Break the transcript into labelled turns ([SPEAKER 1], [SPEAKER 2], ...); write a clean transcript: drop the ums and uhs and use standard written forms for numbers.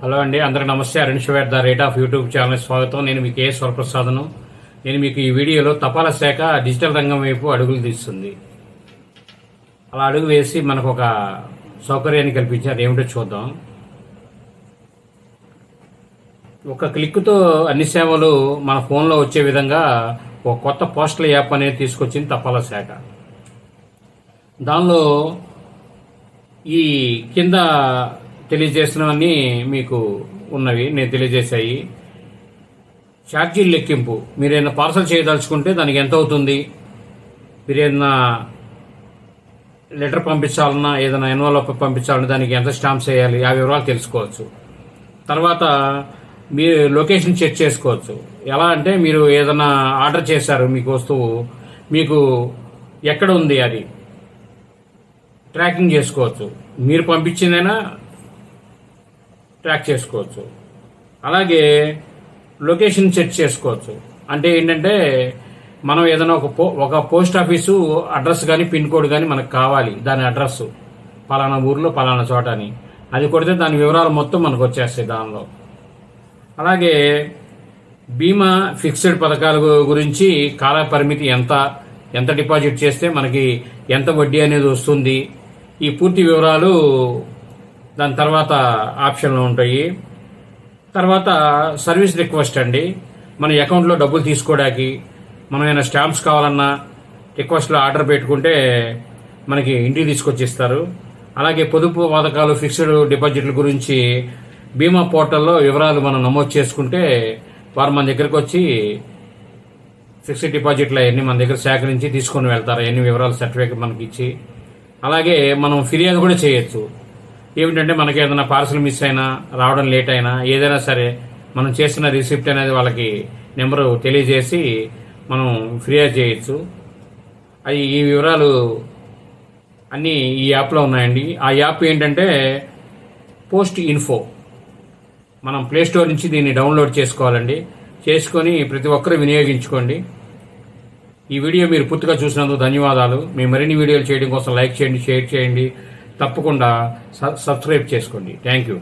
[SPEAKER 1] Hello అండి, అందరికి నమస్తే. అరుణ్ షవేర్ the rate of YouTube channel స్వాగతం. నేను మీ కేఎస్ వరప్రసాదను. నేను మీకు ఈ వీడియోలో తపాలా శాఖ డిజిటల్ రంగం వైపు అడుగులు తీస్తుంది. అలా అడుగు వేసి మనకు ఒక సౌకర్యాన్ని కల్పించారు. ఏమిటో చూద్దాం. ఒక క్లిక్తో అన్ని సేవలు మన ఫోన్లో వచ్చే విధంగా ఒక కొత్త పోస్టల్ యాప్ అనేది తీసుకొచ్చింది తపాలా శాఖ. దానిలో ఈ కింద తెలియజేసినవన్నీ మీకు ఉన్నవి, నేను తెలియజేశాయి. ఛార్జీల లెక్కింపు, మీరు ఏదైనా పార్సల్ చేయదలుచుకుంటే దానికి ఎంత అవుతుంది, మీరు ఏదైనా లెటర్ పంపించాలన్నా, ఏదైనా ఎన్వలప్ పంపించాలన్నా దానికి ఎంత స్టాంప్స్ వేయాలి, ఆ వివరాలు తెలుసుకోవచ్చు. తర్వాత మీరు లొకేషన్ చెక్ చేసుకోవచ్చు. ఎలా అంటే మీరు ఏదైనా ఆర్డర్ చేశారు, మీకు వస్తువు మీకు ఎక్కడ ఉంది అది ట్రాకింగ్ చేసుకోవచ్చు. మీరు పంపించిందైనా ట్రాక్ చేసుకోవచ్చు. అలాగే లొకేషన్ సెట్ చేసుకోవచ్చు. అంటే ఏంటంటే మనం ఏదైనా ఒక పోస్ట్ ఆఫీసు అడ్రస్ కానీ పిన్ కోడ్ కానీ మనకు కావాలి, దాని అడ్రస్ పలానా ఊర్లో పలానా చోట అని, అది కొడితే దాని వివరాలు మొత్తం మనకు వచ్చేస్తాయి దానిలో. అలాగే బీమా ఫిక్స్డ్ పథకాల గురించి కాల పరిమితి ఎంత డిపాజిట్ చేస్తే మనకి ఎంత వడ్డీ అనేది వస్తుంది, ఈ పూర్తి వివరాలు దాని తర్వాత ఆప్షన్లో ఉంటాయి. తర్వాత సర్వీస్ రిక్వెస్ట్ అండి, మన అకౌంట్లో డబ్బులు తీసుకోవడానికి మనం ఏమైనా స్టాంప్స్ కావాలన్నా రిక్వెస్ట్లో ఆర్డర్ పెట్టుకుంటే మనకి ఇంటికి తీసుకొచ్చిస్తారు. అలాగే పొదుపు పథకాలు ఫిక్స్డ్ డిపాజిట్ల గురించి బీమా పోర్టల్లో వివరాలు మనం నమోదు చేసుకుంటే వారు మన దగ్గరకు వచ్చి ఫిక్స్డ్ డిపాజిట్లు అవన్నీ మన దగ్గర సేకరించి తీసుకొని వెళ్తారు. అవన్నీ వివరాలు సర్టిఫికేట్ మనకి ఇచ్చి. అలాగే మనం ఫిర్యాదు కూడా చేయొచ్చు. ఏమిటంటే మనకి ఏదైనా పార్సల్ మిస్ అయినా, రావడం లేట్ అయినా, ఏదైనా సరే మనం చేసిన రిసిప్ట్ అనేది వాళ్ళకి నెంబరు తెలియజేసి మనం ఫిర్యాదు చేయొచ్చు. ఈ వివరాలు అన్నీ ఈ యాప్లో ఉన్నాయండి. ఆ యాప్ ఏంటంటే పోస్ట్ ఇన్ఫో. మనం ప్లే స్టోర్ నుంచి దీన్ని డౌన్లోడ్ చేసుకోవాలండి. చేసుకొని ప్రతి ఒక్కరూ వినియోగించుకోండి. ఈ వీడియో మీరు పూర్తిగా చూసినందుకు ధన్యవాదాలు. మేము మరిన్ని వీడియోలు చేయడం కోసం లైక్ చేయండి, షేర్ చేయండి, తప్పకుండా సబ్స్క్రైబ్ చేసుకోండి. Thank you.